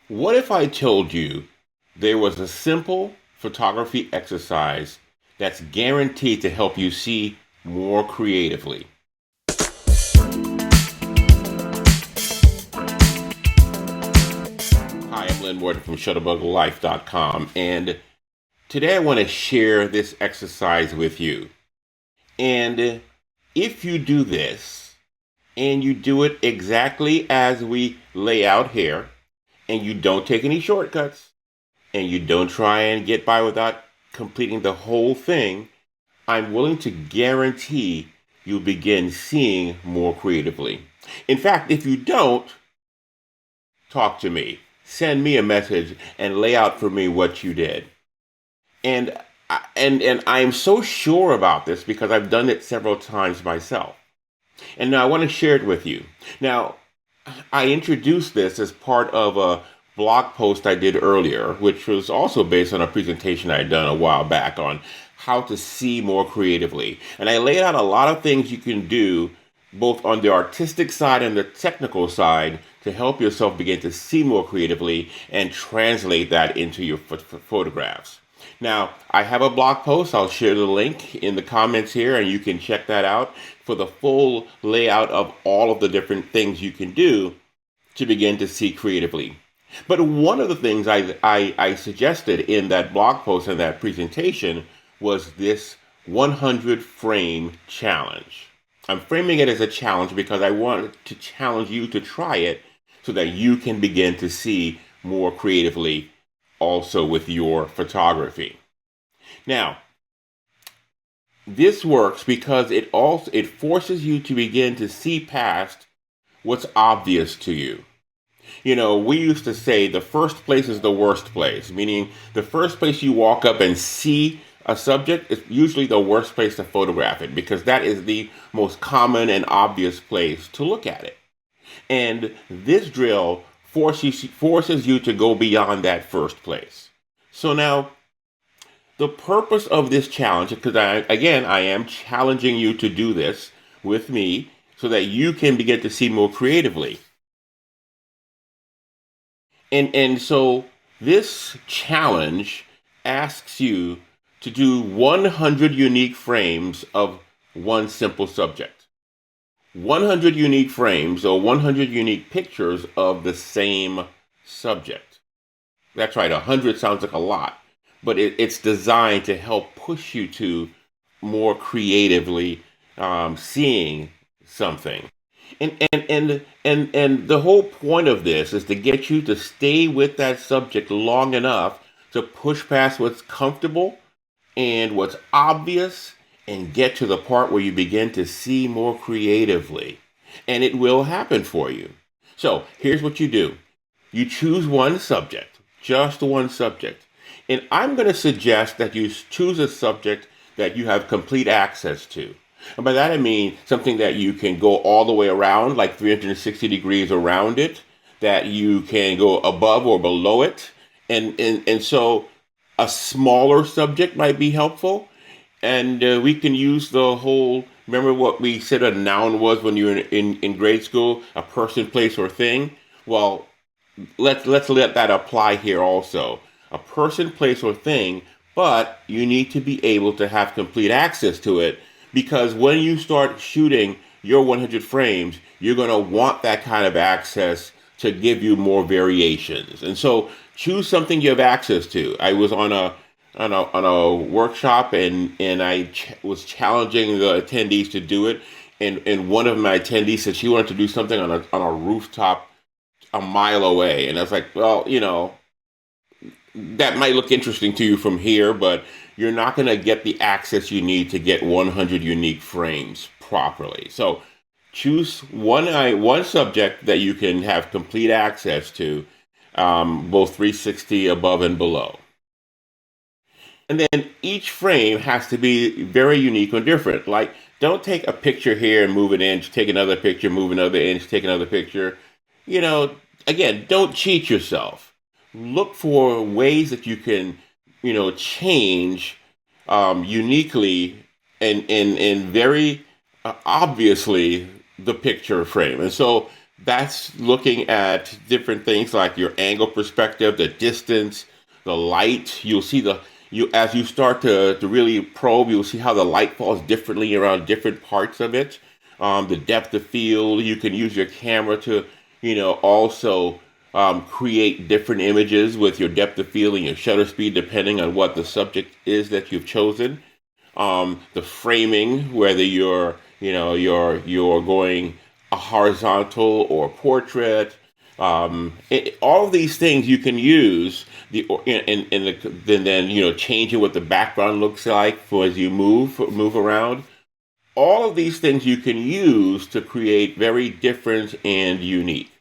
What if I told you there was a simple photography exercise that's guaranteed to help you see more creatively? Hi, I'm Len Morton from ShutterbugLife.com, and today I want to share this exercise with you. And if you do this, and you do it exactly as we lay out here, and you don't take any shortcuts, and you don't try and get by without completing the whole thing, I'm willing to guarantee you'll begin seeing more creatively. In fact, if you don't, talk to me. Send me a message and lay out for me what you did. And and I'm so sure about this because I've done it several times myself. And now I want to share it with you. Now, I introduced this as part of a blog post I did earlier, which was also based on a presentation I had done a while back on how to see more creatively. And I laid out a lot of things you can do both on the artistic side and the technical side to help yourself begin to see more creatively and translate that into your photographs. Now, I have a blog post. I'll share the link in the comments here, and you can check that out for the full layout of all of the different things you can do to begin to see creatively. But one of the things I suggested in that blog post and that presentation was this 100 frame challenge. I'm framing it as a challenge because I want to challenge you to try it so that you can begin to see more creatively also with your photography. Now, this works because it forces you to begin to see past what's obvious to you. You know, we used to say the first place is the worst place, meaning the first place you walk up and see a subject is usually the worst place to photograph it because that is the most common and obvious place to look at it. And this drill forces you to go beyond that first place. So now, the purpose of this challenge, because I am challenging you to do this with me so that you can begin to see more creatively. And so this challenge asks you to do 100 unique frames of one simple subject. 100 unique frames or 100 unique pictures of the same subject. That's right, 100 sounds like a lot, but it's designed to help push you to more creatively seeing something. And the whole point of this is to get you to stay with that subject long enough to push past what's comfortable and what's obvious and get to the part where you begin to see more creatively. And it will happen for you. So here's what you do. You choose one subject, just one subject. And I'm going to suggest that you choose a subject that you have complete access to. And by that I mean something that you can go all the way around, like 360 degrees around it, that you can go above or below it. And so a smaller subject might be helpful. And we can use the whole, remember what we said a noun was when you were in grade school, a person, place, or thing? Well, let's let that apply here also. A person, place, or thing, but you need to be able to have complete access to it because when you start shooting your 100 frames, you're going to want that kind of access to give you more variations. And so choose something you have access to. I was on a workshop and was challenging the attendees to do it. And one of my attendees said she wanted to do something on a rooftop a mile away. And I was like, well, you know, that might look interesting to you from here, but you're not going to get the access you need to get 100 unique frames properly. So choose one subject that you can have complete access to, both 360 above and below. And then each frame has to be very unique or different. Like, don't take a picture here and move an inch, take another picture, move another inch, take another picture. You know, again, don't cheat yourself. Look for ways that you can, change uniquely and very obviously the picture frame. And so That's looking at different things like your angle perspective, the distance, the light. You'll see you as you start to really probe, you'll see how the light falls differently around different parts of it. The depth of field. You can use your camera to, also create different images with your depth of field and your shutter speed, depending on what the subject is that you've chosen. The framing, whether you're going a horizontal or portrait. All of these things you can use then changing what the background looks like for as you move around. All of these things you can use to create very different and unique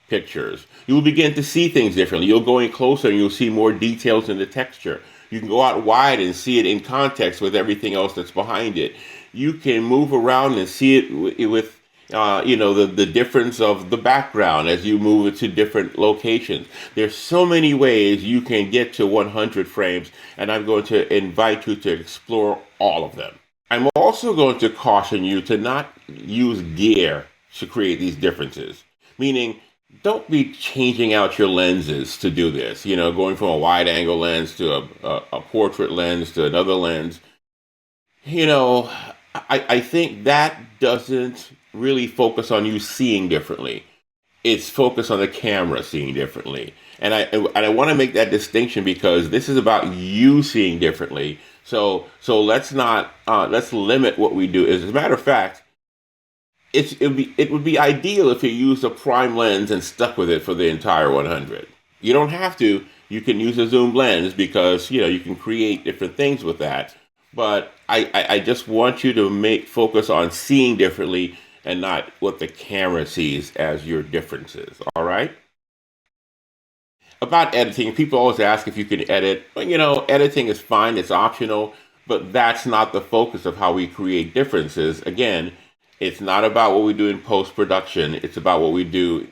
pictures. You will begin to see things differently. You'll go in closer and you'll see more details in the texture. You can go out wide and see it in context with everything else that's behind it. You can move around and see it with the difference of the background as you move it to different locations. There's so many ways you can get to 100 frames, and I'm going to invite you to explore all of them. I'm also going to caution you to not use gear to create these differences, meaning don't be changing out your lenses to do this, going from a wide angle lens to a portrait lens to another lens. I think that doesn't really focus on you seeing differently. It's focused on the camera seeing differently. And I want to make that distinction because this is about you seeing differently. So let's limit what we do. As a matter of fact, it would be ideal if you used a prime lens and stuck with it for the entire 100. You don't have to. You can use a zoom lens because you can create different things with that. But I just want you to focus on seeing differently and not what the camera sees as your differences. All right. About editing, people always ask if you can edit. Well, editing is fine, it's optional, but that's not the focus of how we create differences. Again, it's not about what we do in post production, it's about what we do,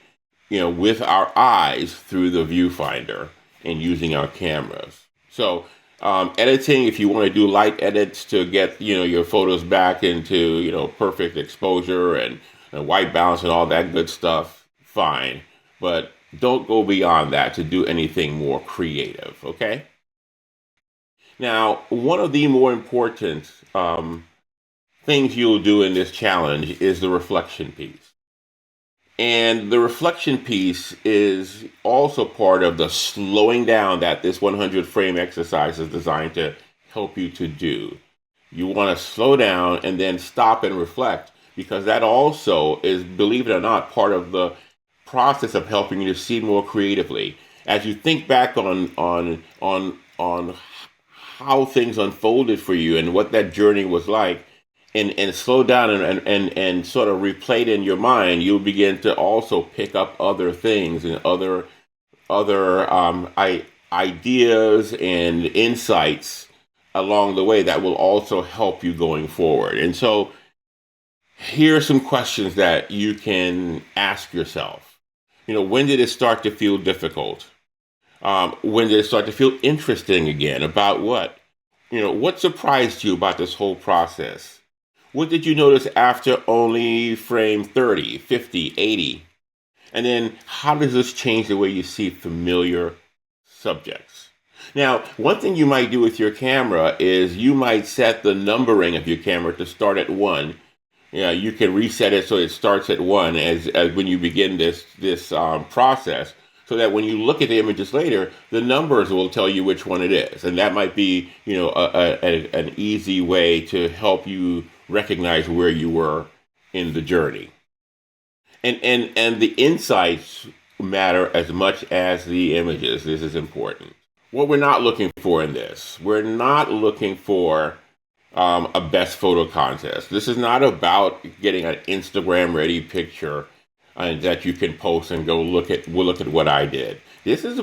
with our eyes through the viewfinder and using our cameras. So, editing, if you want to do light edits to get, your photos back into, perfect exposure and white balance and all that good stuff, fine. But don't go beyond that to do anything more creative, okay? Now, one of the more important things you'll do in this challenge is the reflection piece. And the reflection piece is also part of the slowing down that this 100 frame exercise is designed to help you to do. You want to slow down and then stop and reflect because that also is, believe it or not, part of the process of helping you to see more creatively. As you think back on how things unfolded for you and what that journey was like, and slow down and sort of replay it in your mind, you'll begin to also pick up other things and other ideas and insights along the way that will also help you going forward. And so here are some questions that you can ask yourself. When did it start to feel difficult? When did it start to feel interesting again? About what? What surprised you about this whole process? What did you notice after only frame 30, 50, 80? And then how does this change the way you see familiar subjects? Now, one thing you might do with your camera is you might set the numbering of your camera to start at 1. You can reset it so it starts at 1 as when you begin this process, so that when you look at the images later, the numbers will tell you which one it is, and that might be an easy way to help you recognize where you were in the journey. And the insights matter as much as the images. This is important. What we're not looking for in this, we're not looking for a best photo contest. This is not about getting an Instagram ready picture that you can post and go look at what I did. This is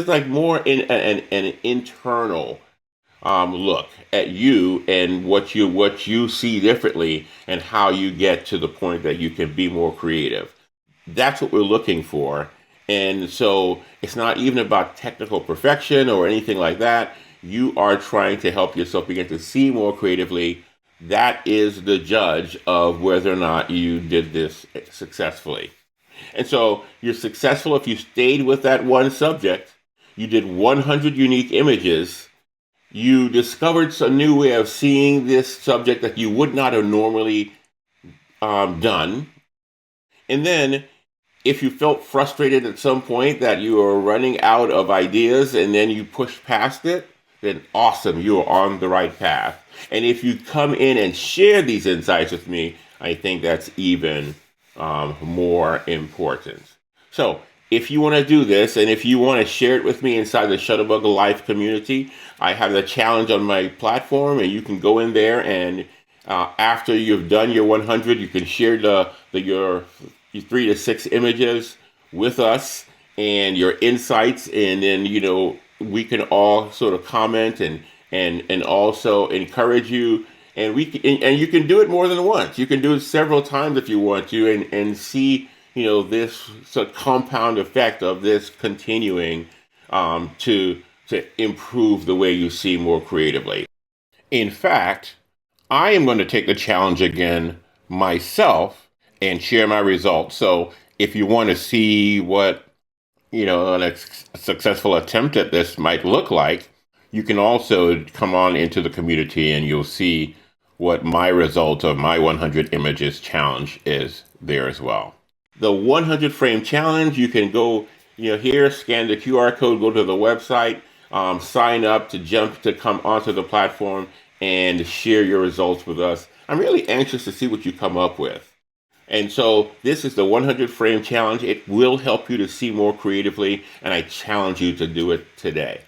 like more in an internal look at you and what you see differently and how you get to the point that you can be more creative. That's what we're looking for. And so it's not even about technical perfection or anything like that. You are trying to help yourself begin to see more creatively that is the judge of whether or not you did this successfully. And so you're successful if you stayed with that one subject. You did 100 unique images. You discovered a new way of seeing this subject that you would not have normally done. And then if you felt frustrated at some point that you were running out of ideas and then you pushed past it, then awesome, you are on the right path. And if you come in and share these insights with me, I think that's even more important. So if you want to do this and if you want to share it with me inside the Shutterbug Life community, I have the challenge on my platform, and you can go in there and after you've done your 100, you can share your 3 to 6 images with us and your insights, and then we can all sort of comment and also encourage you, and and you can do it more than once. You can do it several times if you want to, and see this sort of compound effect of this continuing to improve the way you see more creatively. In fact, I am going to take the challenge again myself and share my results. So if you want to see what, a successful attempt at this might look like, you can also come on into the community and you'll see what my result of my 100 images challenge is there as well. The 100 frame challenge, you can go, here, scan the QR code, go to the website, sign up to come onto the platform and share your results with us. I'm really anxious to see what you come up with. And so this is the 100 frame challenge. It will help you to see more creatively, and I challenge you to do it today.